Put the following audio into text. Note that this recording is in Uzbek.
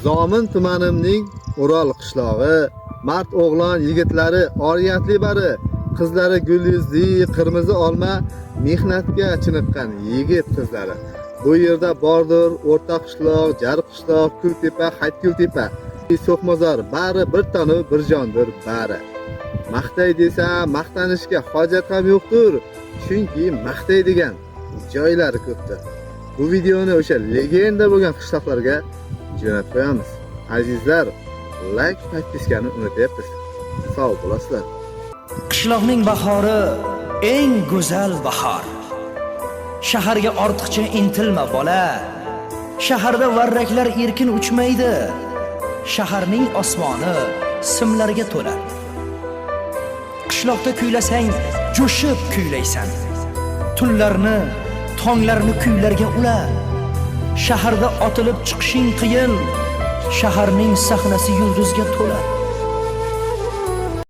Zomin tumanimning O'rol qishlog'i, mard o'g'lon yigitlari, oriyatli bari, qizlari gul yuzli, qirmizi olma, mehnatga chiniqqan yigit qizlari. Bu yerda bordir o'rta qishloq, jar qishloq, Kultepa, Haytkultepa, So'qmozor, bari bir tanu bir jondir bari. Maqtay desa, maqtanishga hojat ham yo'qdir, chunki maqtaydigan joylari ko'pdir. Bu videoni o'sha legenda bo'lgan qishloqlarga jo'natib qo'yamiz. Azizlar, like, podpiskani unutmayapsiz. Sog' bo'lasizlar. Qishloqning bahori eng go'zal bahor. Shaharga ortiqcha intilma bola. Shaharda varraklar erkin uchmaydi. Shaharning osmoni simlarga to'la. Qishloqda kuylasang, jo'shib kuylaysan. Tunlarni, tonglarni kuylarga ula. Shaharda otilib chiqishing qiyin. Shaharning sahnasi yulduzga to'la.